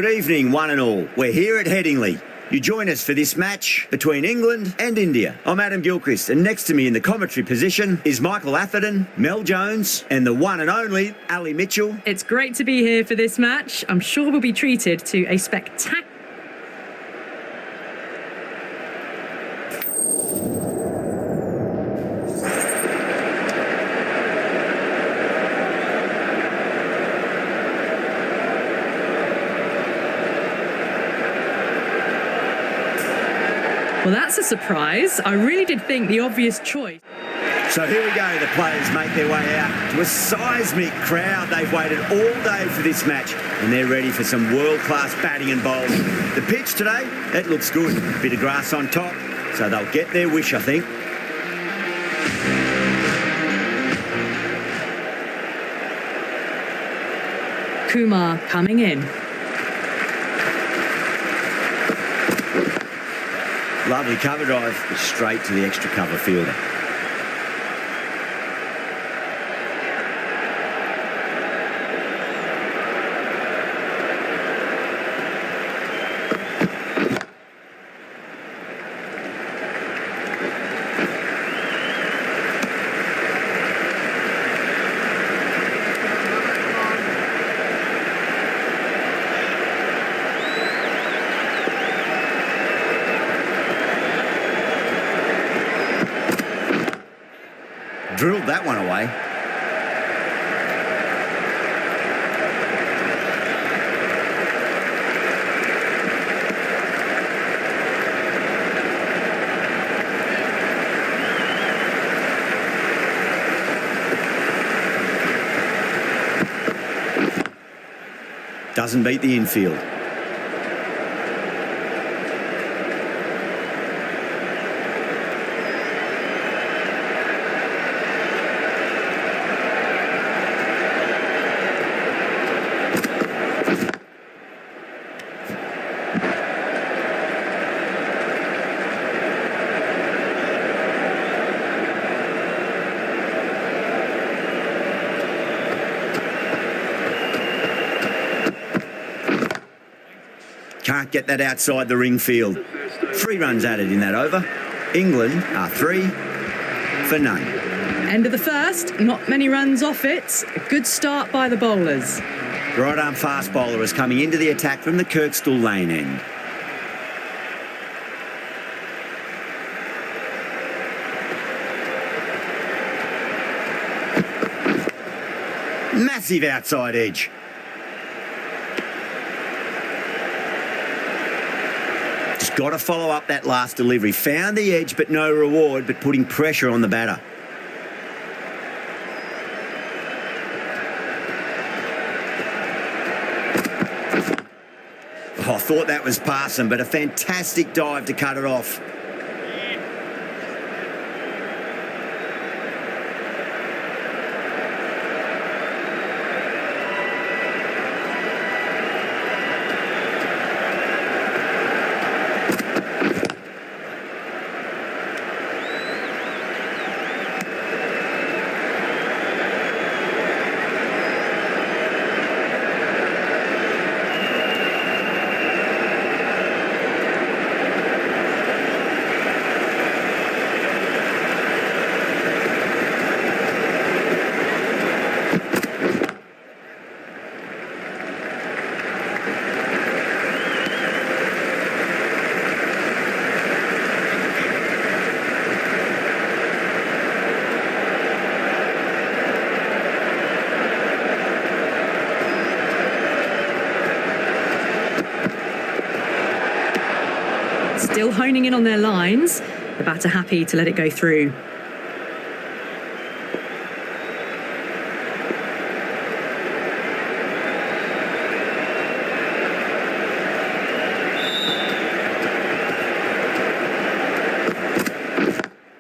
Good evening, one and all. We're here at Headingley. You join us for this match between England and India. I'm Adam Gilchrist, and next to me in the commentary position is Michael Atherton, Mel Jones, and the one and only Ali Mitchell. It's great to be here for this match. I'm sure we'll be treated to a spectacular... Well, that's a surprise. I really did think the obvious choice. So here we go, the players make their way out to a seismic crowd. They've waited all day for this match and they're ready for some world-class batting and bowling. The pitch today, it looks good. A bit of grass on top, so they'll get their wish, I think. Kumar coming in. Lovely cover drive, straight to the extra cover fielder. Drilled that one away. Doesn't beat the infield. Can't get that outside the ring field. 3 runs added in that over. England are 3 for none. End of the first, not many runs off it. A good start by the bowlers. Right arm fast bowler is coming into the attack from the Kirkstall lane end. Massive outside edge. Just got to follow up that last delivery. Found the edge, but no reward, but putting pressure on the batter. Oh, I thought that was passing, but a fantastic dive to cut it off. Still honing in on their lines. The batter happy to let it go through.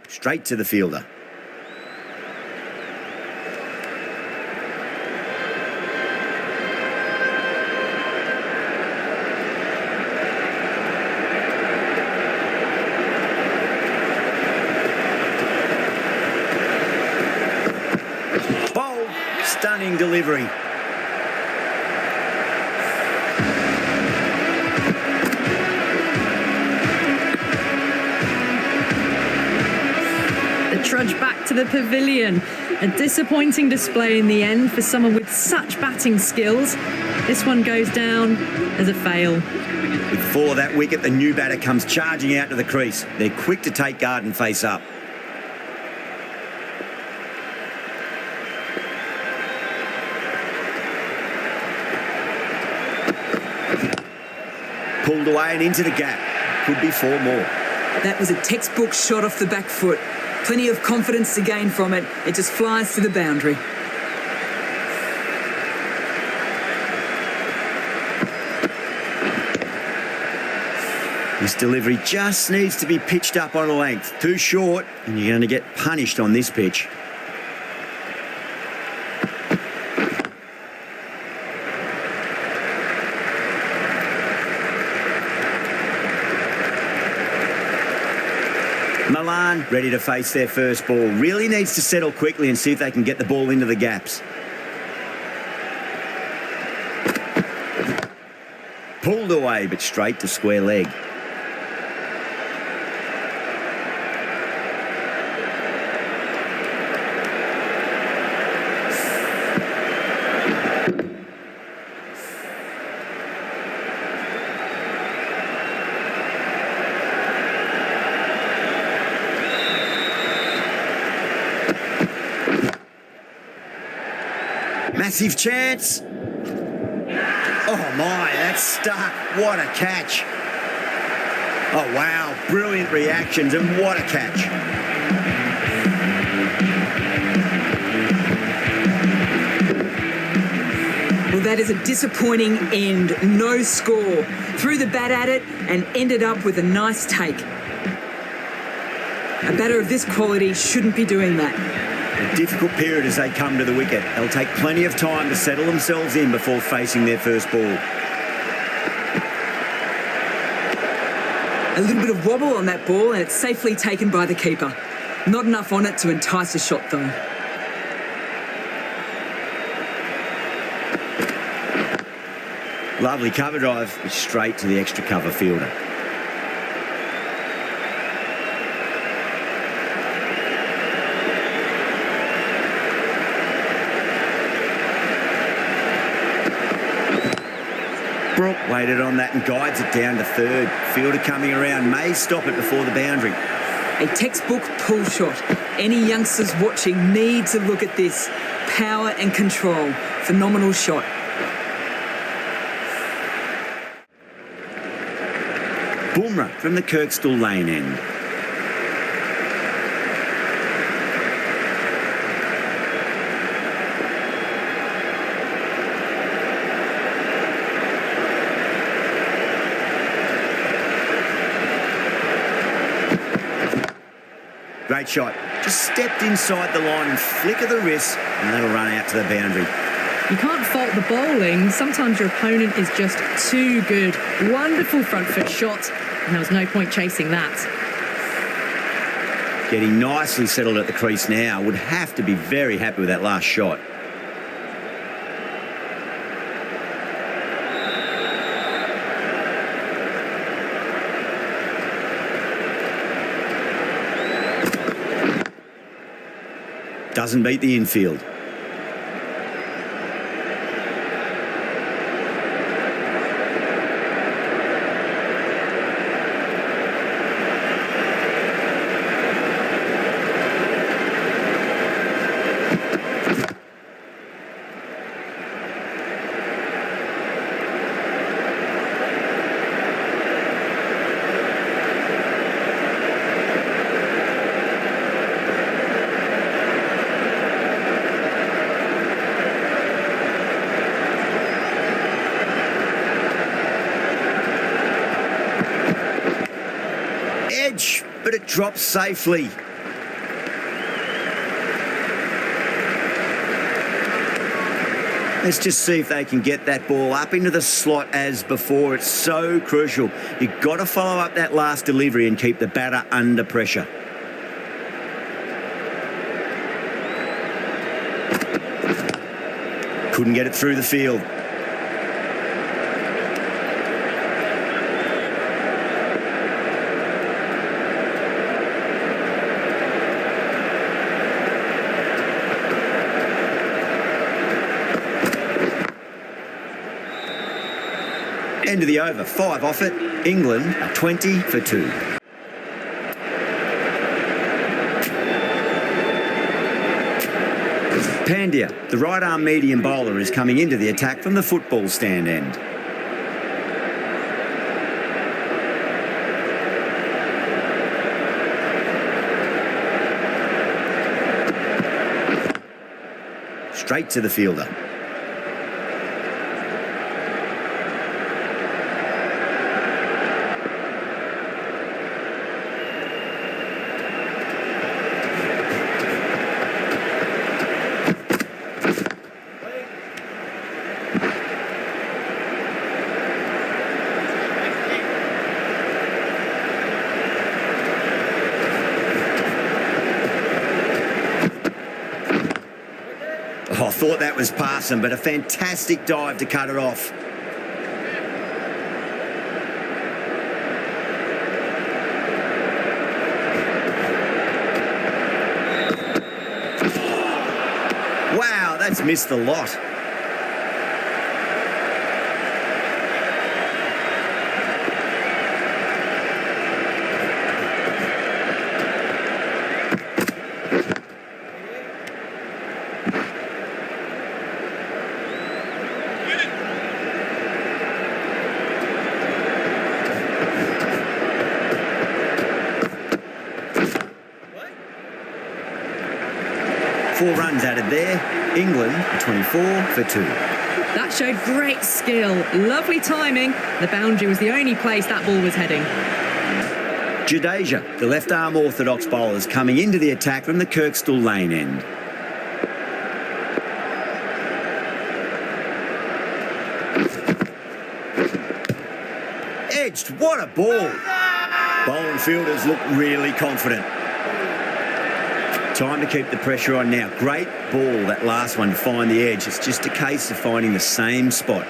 Straight to the fielder. Stunning delivery. they trudge back to the pavilion. A disappointing display in the end for someone with such batting skills. This one goes down as a fail. Before that wicket, the new batter comes charging out to the crease. They're quick to take guard and face up. Pulled away and into the gap. Could be 4 more. That was a textbook shot off the back foot. Plenty of confidence to gain from it. It just flies to the boundary. This delivery just needs to be pitched up on a length. Too short, and you're going to get punished on this pitch. Milan ready to face their first ball. Really needs to settle quickly and see if they can get the ball into the gaps. Pulled away, but straight to square leg. Massive chance. Oh my, that's stuck. What a catch. Oh wow, brilliant reactions and what a catch. Well, that is a disappointing end. No score. Threw the bat at it and ended up with a nice take. A batter of this quality shouldn't be doing that. A difficult period as they come to the wicket. They'll take plenty of time to settle themselves in before facing their first ball. A little bit of wobble on that ball and it's safely taken by the keeper. Not enough on it to entice a shot though. Lovely cover drive, straight to the extra cover fielder. Brook waited on that and guides it down to third. Fielder coming around may stop it before the boundary. A textbook pull shot. Any youngsters watching need to look at this. Power and control. Phenomenal shot. Boomerang from the Kirkstall lane end. Great shot. Just stepped inside the line and flick of the wrist, and that'll run out to the boundary. You can't fault the bowling. Sometimes your opponent is just too good. Wonderful front foot shot, and there was no point chasing that. Getting nicely settled at the crease now. Would have to be very happy with that last shot. Doesn't beat the infield. But it drops safely. Let's just see if they can get that ball up into the slot as before. It's so crucial. You've got to follow up that last delivery and keep the batter under pressure. Couldn't get it through the field. End of the over, 5 off it. England are 20 for 2. Pandya, the right-arm medium bowler, is coming into the attack from the football stand end. Straight to the fielder. Oh, I thought that was passing, but a fantastic dive to cut it off. Wow, that's missed the lot. Four runs added there. England 24 for 2. That showed great skill. Lovely timing. The boundary was the only place that ball was heading. Jadeja, the left-arm orthodox bowler, is coming into the attack from the Kirkstall lane end. Edged, what a ball. Bowling fielders look really confident. Time to keep the pressure on now. Great ball, that last one, to find the edge. It's just a case of finding the same spot.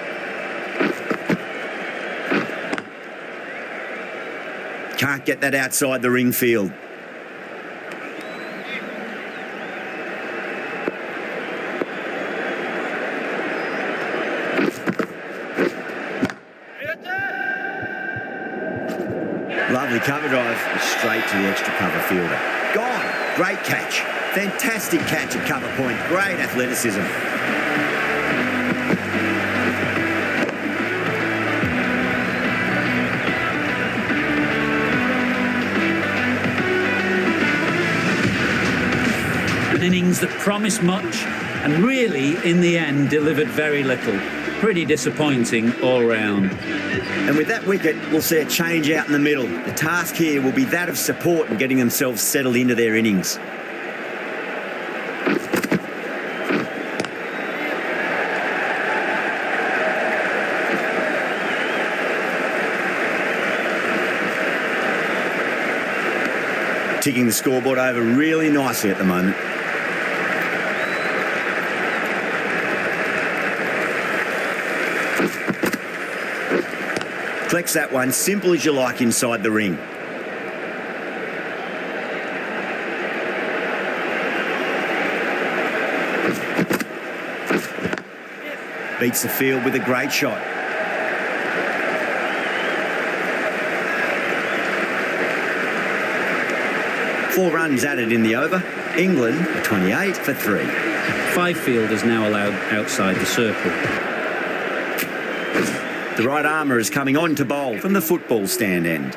Can't get that outside the ring field. Lovely cover drive, straight to the extra cover fielder. Gone. Great catch. Fantastic catch at cover point. Great athleticism. An innings that promised much and really, in the end, delivered very little. Pretty disappointing all round. And with that wicket, we'll see a change out in the middle. The task here will be that of support and getting themselves settled into their innings. Ticking the scoreboard over really nicely at the moment. Collects that one, simple as you like, inside the ring. Beats the field with a great shot. Four runs added in the over. England 28 for 3. 5 fielders now allowed outside the circle. The right armour is coming on to bowl from the football stand end.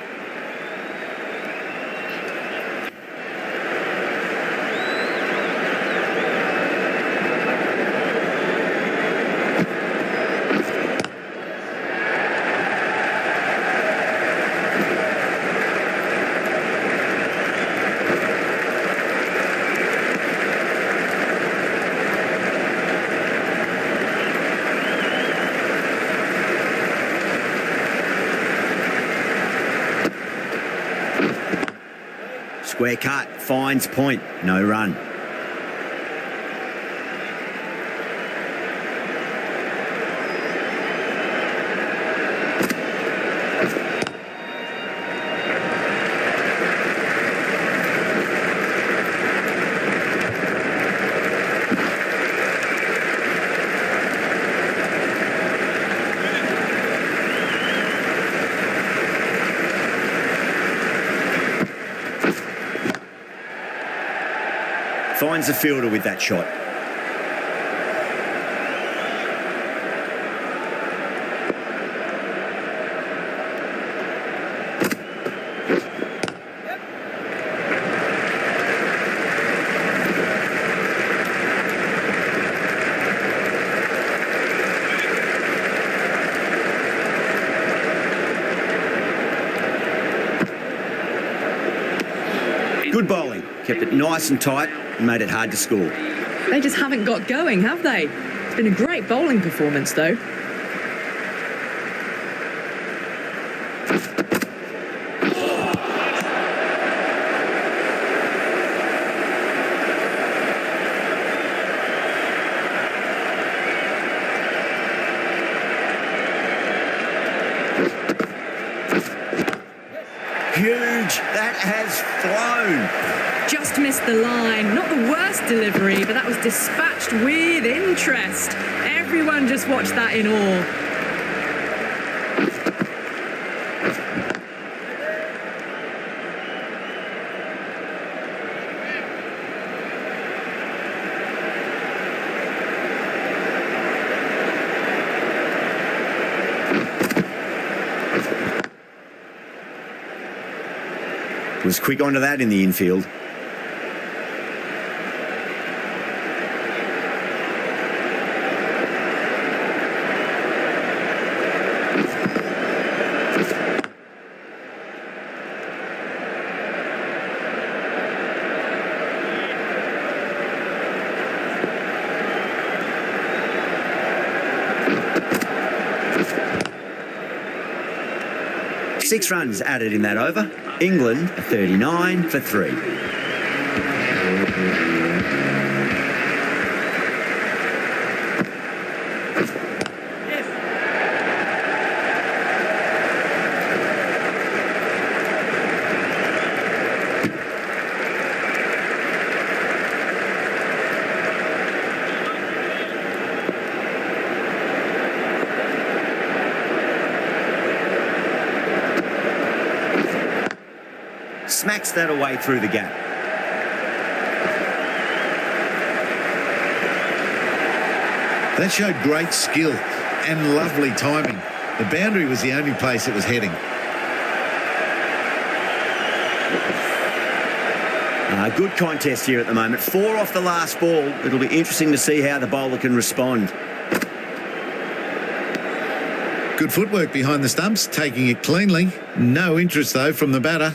Square cut, finds point, no run. Finds the fielder with that shot. Good bowling. Kept it nice and tight and made it hard to score. They just haven't got going, have they? It's been a great bowling performance, though. Huge. That has flown. Just missed the line. Not the worst delivery, but that was dispatched with interest. Everyone just watched that in awe. Was quick onto that in the infield. Six runs added in that over. England 39 for 3. Smacks that away through the gap. That showed great skill and lovely timing. The boundary was the only place it was heading. Good contest here at the moment. 4 off the last ball. It'll be interesting to see how the bowler can respond. Good footwork behind the stumps, taking it cleanly. No interest, though, from the batter.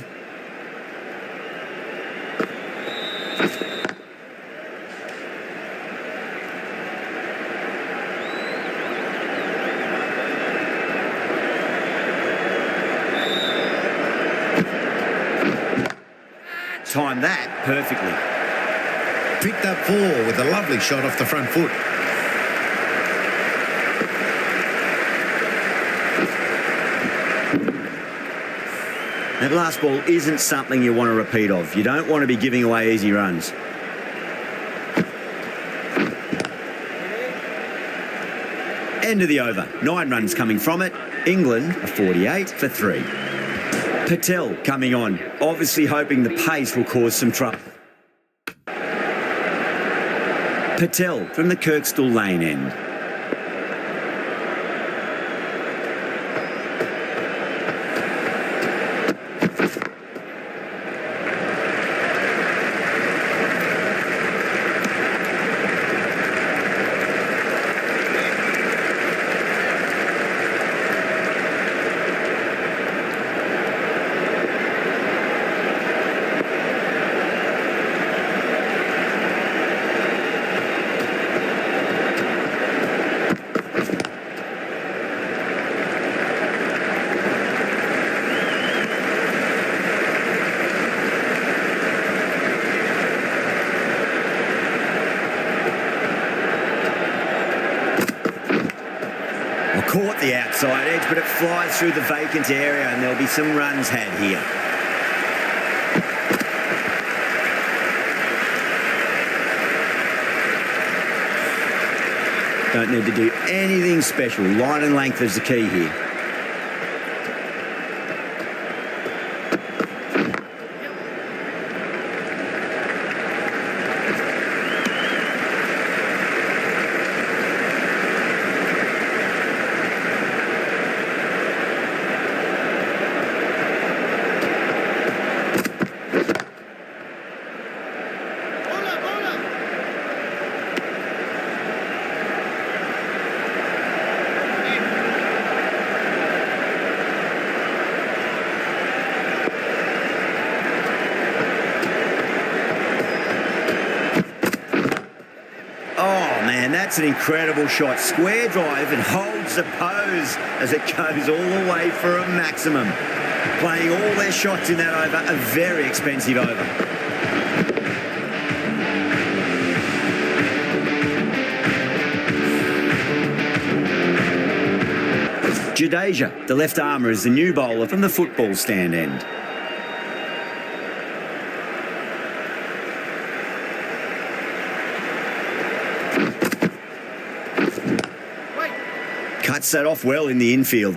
Timed that perfectly. Picked up 4 with a lovely shot off the front foot. That last ball isn't something you want to repeat of. You don't want to be giving away easy runs. End of the over. 9 runs coming from it. England are 48 for 3. Patel coming on, obviously hoping the pace will cause some trouble. Patel from the Kirkstall Lane end. Caught the outside edge, but it flies through the vacant area and there'll be some runs had here. Don't need to do anything special. Line and length is the key here. And that's an incredible shot. Square drive and holds the pose as it goes all the way for a maximum. Playing all their shots in that over, a very expensive over. Jadeja, the left armour, is the new bowler from the football stand end. Cuts that off well in the infield.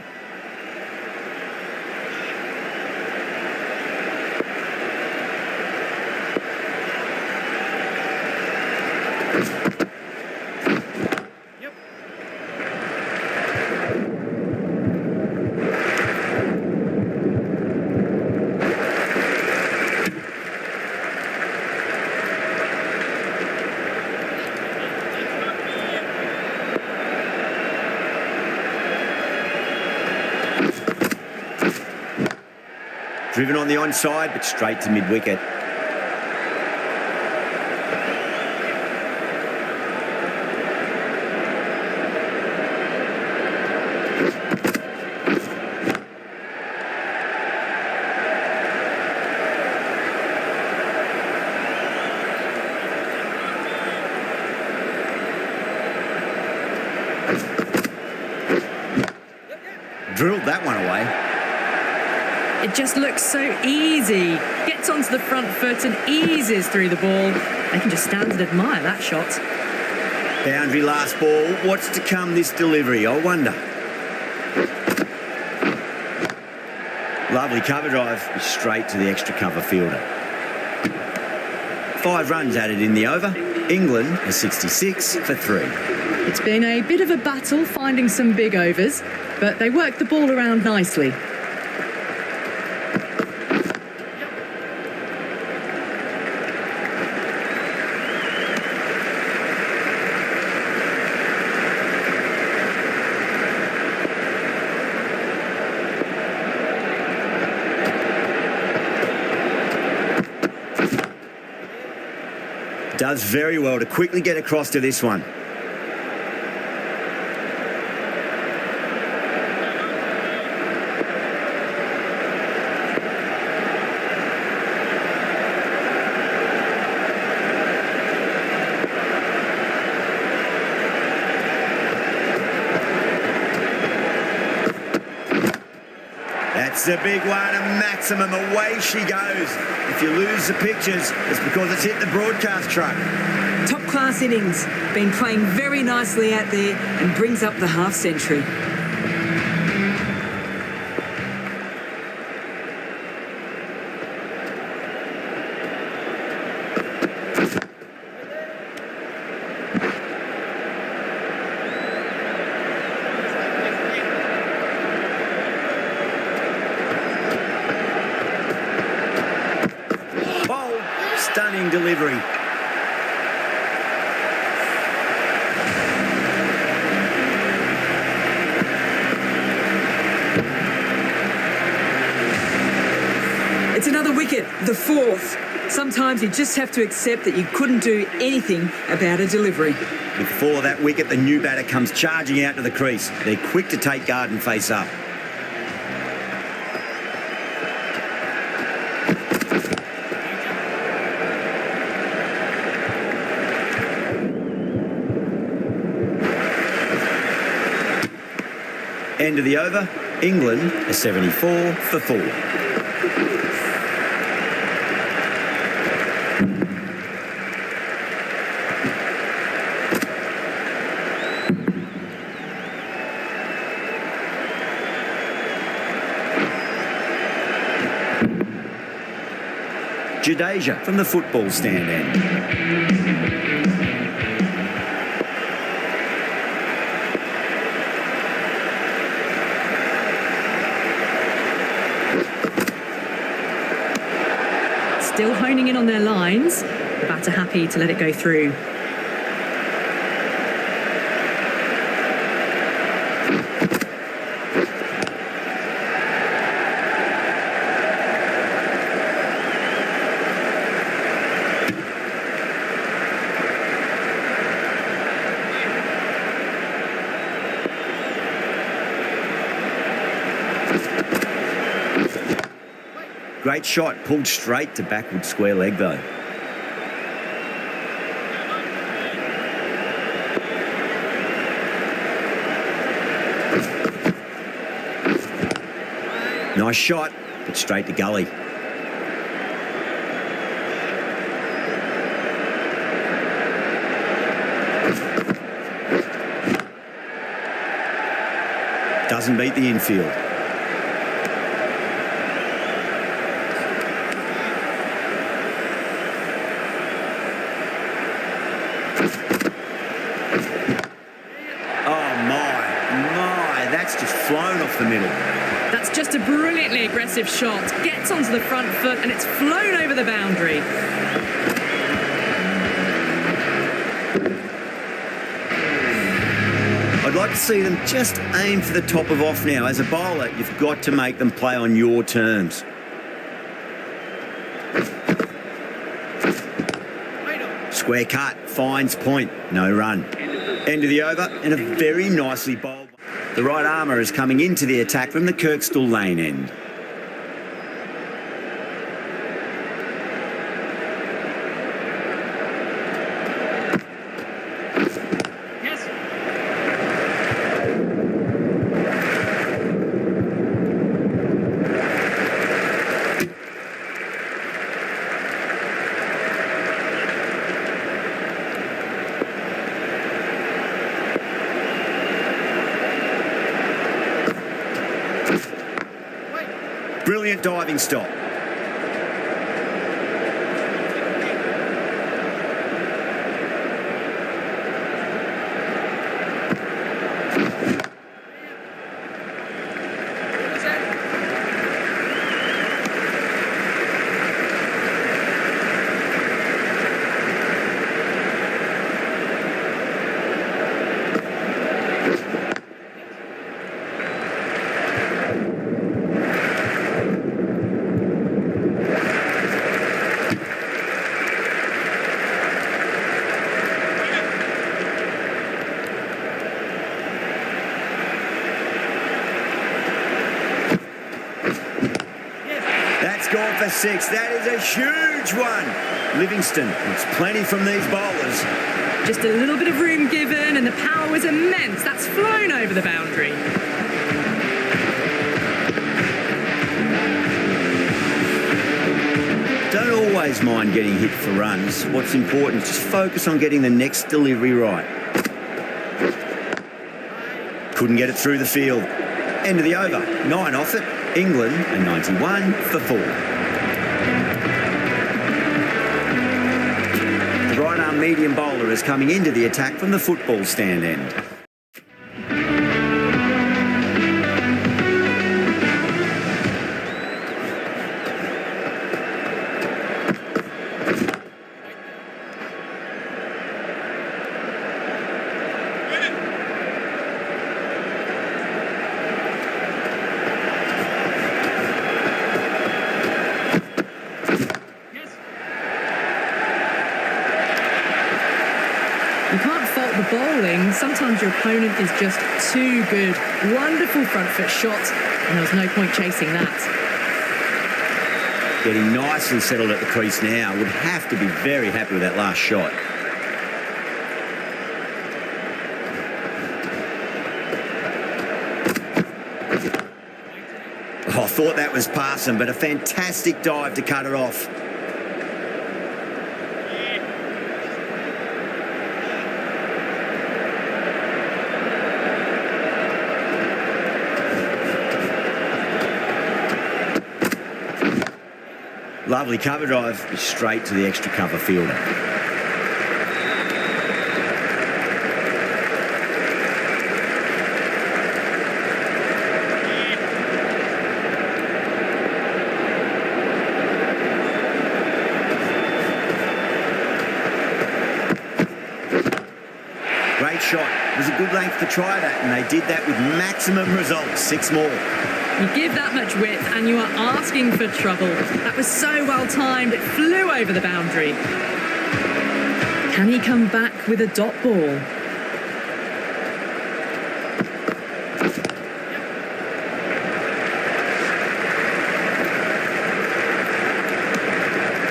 Driven on the onside, but straight to mid-wicket. Drilled that one away. It just looks so easy. Gets onto the front foot and eases through the ball. They can just stand and admire that shot. Boundary last ball. What's to come this delivery, I wonder. Lovely cover drive, straight to the extra cover fielder. 5 runs added in the over. England are 66 for 3. It's been a bit of a battle finding some big overs, but they worked the ball around nicely. Does very well to quickly get across to this one. That's a big one, a maximum. Away she goes. If you lose the pictures, it's because it's hit the broadcast truck. Top class innings. Been playing very nicely out there and brings up the half century. Stunning delivery. It's another wicket, the 4th. Sometimes you just have to accept that you couldn't do anything about a delivery. Before that wicket, the new batter comes charging out to the crease. They're quick to take guard and face up. End of the over, England are 74 for 4. Jadeja from the football stand end. Still honing in on their lines. The batter happy to let it go through. Great shot, pulled straight to backward square leg though. Nice shot, but straight to gully. Doesn't beat the infield. Oh my, that's just flown off the middle. That's just a brilliantly aggressive shot. Gets onto the front foot and it's flown over the boundary. I'd like to see them just aim for the top of off now. As a bowler, you've got to make them play on your terms. Square cut, finds point, no run. End of the over and a very nicely bowled. The right armour is coming into the attack from the Kirkstall lane end. Brilliant diving stop. Gone for 6. That is a huge one. Livingston wants plenty from these bowlers. Just a little bit of room given and the power was immense. That's flown over the boundary. Don't always mind getting hit for runs. What's important is just focus on getting the next delivery right. Couldn't get it through the field. End of the over. 9 off it. England a 91 for 4. The right arm medium bowler is coming into the attack from the football stand end. You can't fault the bowling. Sometimes your opponent is just too good. Wonderful front foot shot, and there was no point chasing that. Getting nicely settled at the crease now. Would have to be very happy with that last shot. Oh, I thought that was passing, but a fantastic dive to cut it off. Lovely cover drive, straight to the extra cover fielder. Great shot. It was a good length to try that, and they did that with maximum results. 6 more. You give that much width and you are asking for trouble. That was so well timed, it flew over the boundary. Can he come back with a dot ball?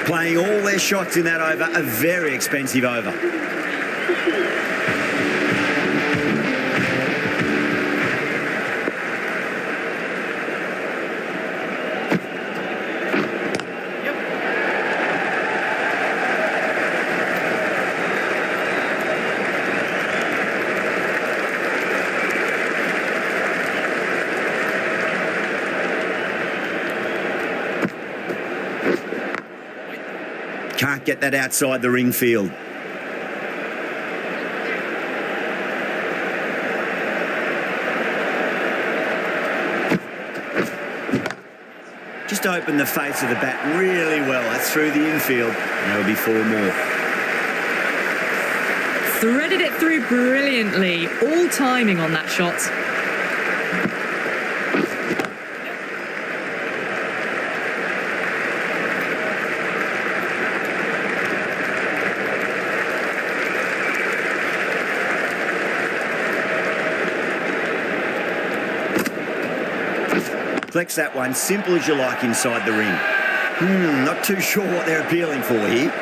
Playing all their shots in that over, a very expensive over. Can't get that outside the ring field. Just opened the face of the bat really well. That's through the infield. And there'll be 4 more. Threaded it through brilliantly. All timing on that shot. Flex that one, simple as you like inside the ring. Not too sure what they're appealing for here.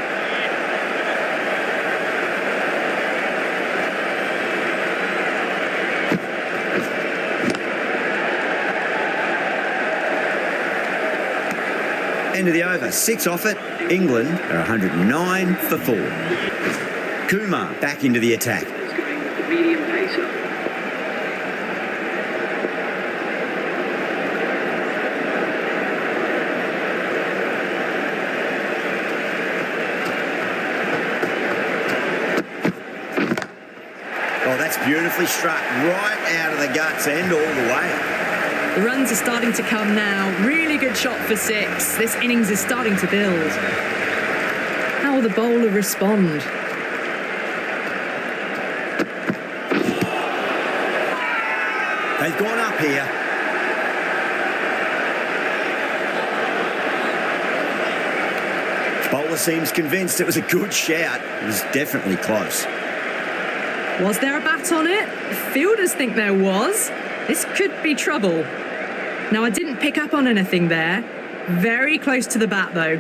End of the over, 6 off it. England are 109 for 4. Kumar back into the attack. Medium pacer. Oh, that's beautifully struck right out of the guts end all the way. The runs are starting to come now. Really good shot for 6. This innings is starting to build. How will the bowler respond? They've gone up here. Bowler seems convinced it was a good shout. It was definitely close. Was there a bat on it? Fielders think there was. This could be trouble. Now, I didn't pick up on anything there. Very close to the bat, though.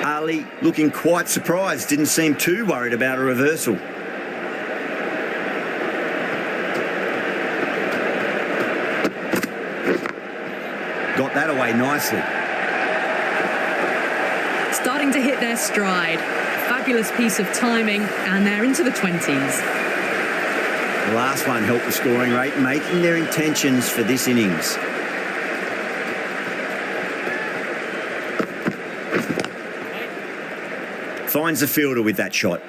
Ali looking quite surprised. Didn't seem too worried about a reversal. Got that away nicely. Starting to hit their stride. Fabulous piece of timing, and they're into the 20s. The last one helped the scoring rate, making their intentions for this innings. Finds the fielder with that shot.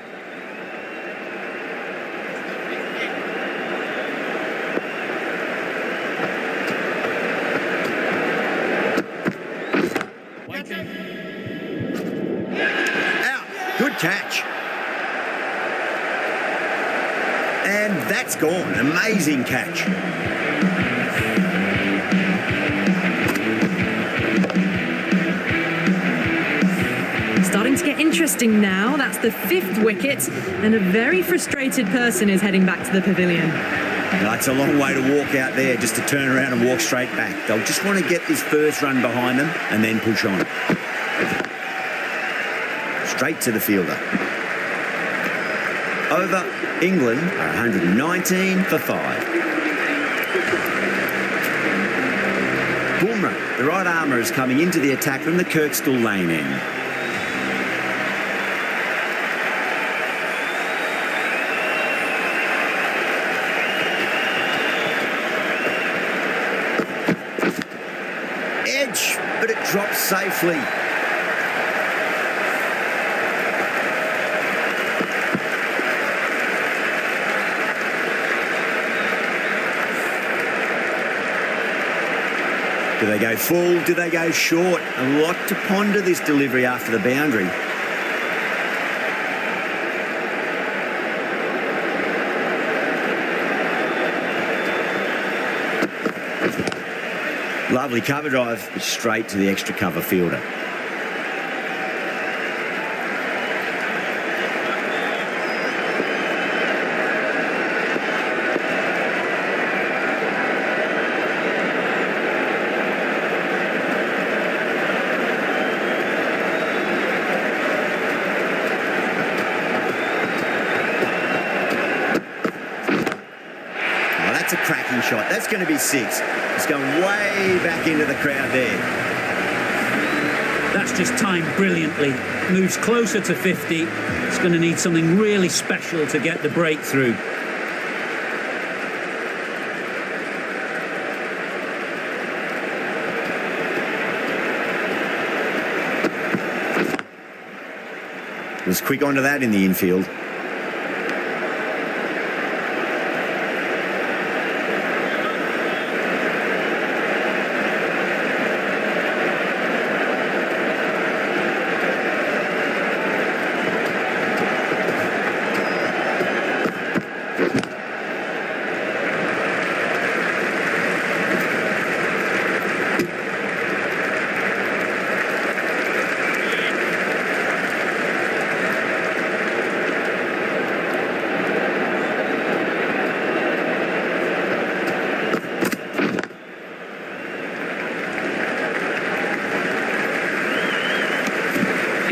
Good catch. And that's gone. Amazing catch. Starting to get interesting now. That's the 5th wicket, and a very frustrated person is heading back to the pavilion. Now, it's a long way to walk out there just to turn around and walk straight back. They'll just want to get this first run behind them and then push on. Straight to the fielder. Over, England are 119 for 5. Bumrah, the right armour, is coming into the attack from the Kirkstall lane end. Edge, but it drops safely. Do they go full? Do they go short? A lot to ponder this delivery after the boundary. Lovely cover drive, straight to the extra cover fielder. that's a cracking shot. That's going to be 6. It's going way back into the crowd there. That's just timed brilliantly. Moves closer to 50. It's going to need something really special to get the breakthrough. Was quick onto that in the infield.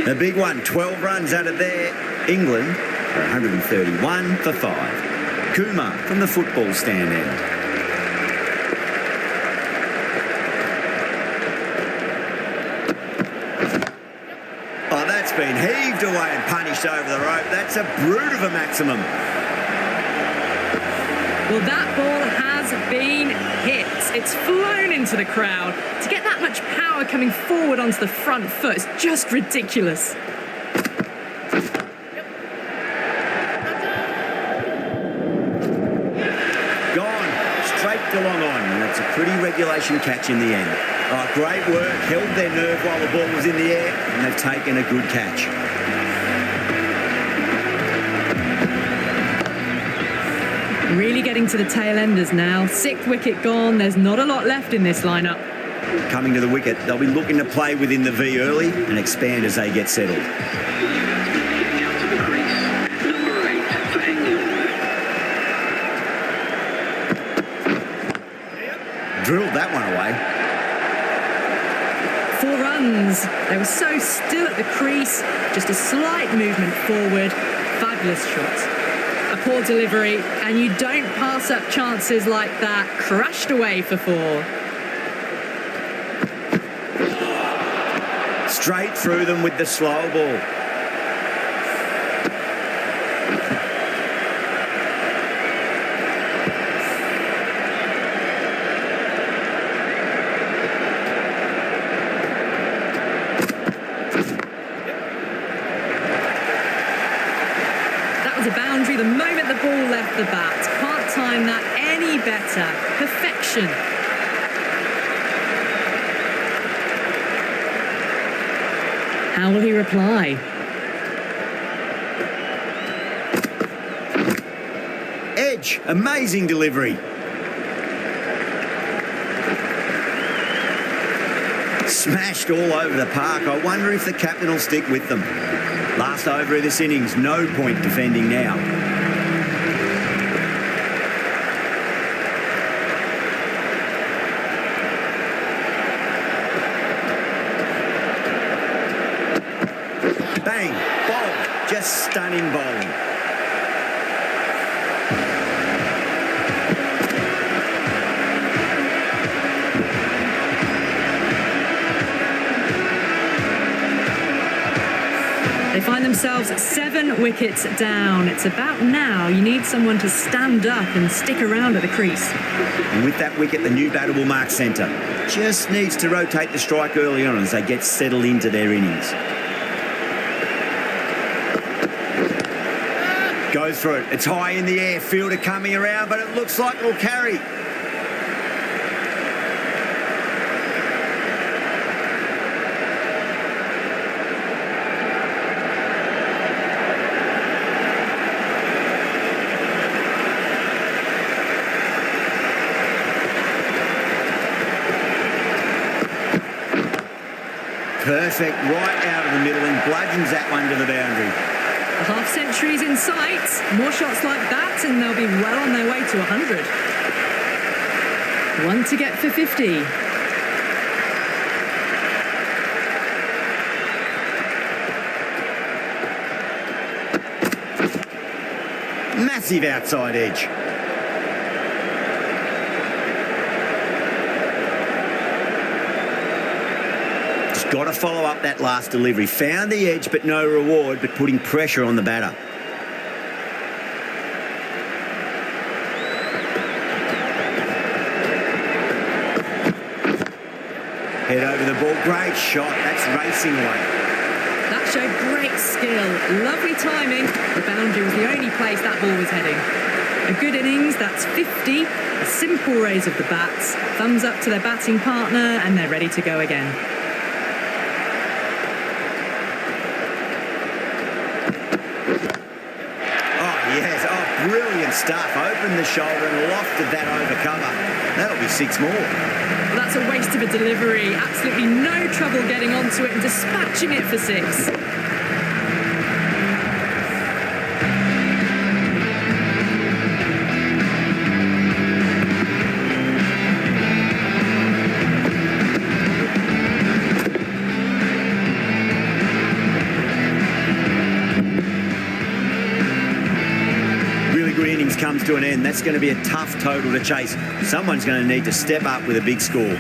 A big one, 12 runs out of there. England are 131 for 5. Kumar from the football stand end. Oh, that's been heaved away and punished over the rope. That's a brute of a maximum. Well, that ball has been hit. It's flown into the crowd. To get that much power coming forward onto the front foot is just ridiculous. Gone, straight Geelong on, and it's a pretty regulation catch in the end. Oh, great work, held their nerve while the ball was in the air, and they've taken a good catch. Really getting to the tail enders now. 6th wicket gone. There's not a lot left in this lineup. Coming to the wicket, they'll be looking to play within the V early and expand as they get settled. Getting out to the crease. Number 8 for England. Drilled that one away. 4 runs. They were so still at the crease. Just a slight movement forward. Fabulous shot. A poor delivery, and you don't pass up chances like that. Crashed away for 4. Straight through them with the slow ball. That was a boundary the moment the ball left the bat. Can't time that any better. Perfection. How will he reply? Edge, amazing delivery. Smashed all over the park. I wonder if the captain will stick with them. Last over of this innings, no point defending now. Bang, bowled, just stunning bowling. They find themselves 7 wickets down. It's about now. You need someone to stand up and stick around at the crease. And with that wicket, the new batter will mark centre. Just needs to rotate the strike early on as they get settled into their innings. Goes for it. It's high in the air. Fielder coming around, but it looks like it'll carry. Perfect, right out of the middle and bludgeons that one to the boundary. A half-century's in sight. More shots like that and they'll be well on their way to 100. One to get for 50. Massive outside edge. Just got to follow up that last delivery. Found the edge, but no reward, but putting pressure on the batter. Head over the ball. Great shot. That's racing away. That showed great skill. Lovely timing. The boundary was the only place that ball was heading. A good innings, that's 50. A simple raise of the bats. Thumbs up to their batting partner, and they're ready to go again. Oh, yes. Oh, brilliant stuff. Opened the shoulder and lofted that over cover. That'll be 6 more. Well, that's a waste of a delivery. Absolutely no trouble getting onto it and dispatching it for 6. Innings comes to an end. That's going to be a tough total to chase. Someone's going to need to step up with a big score.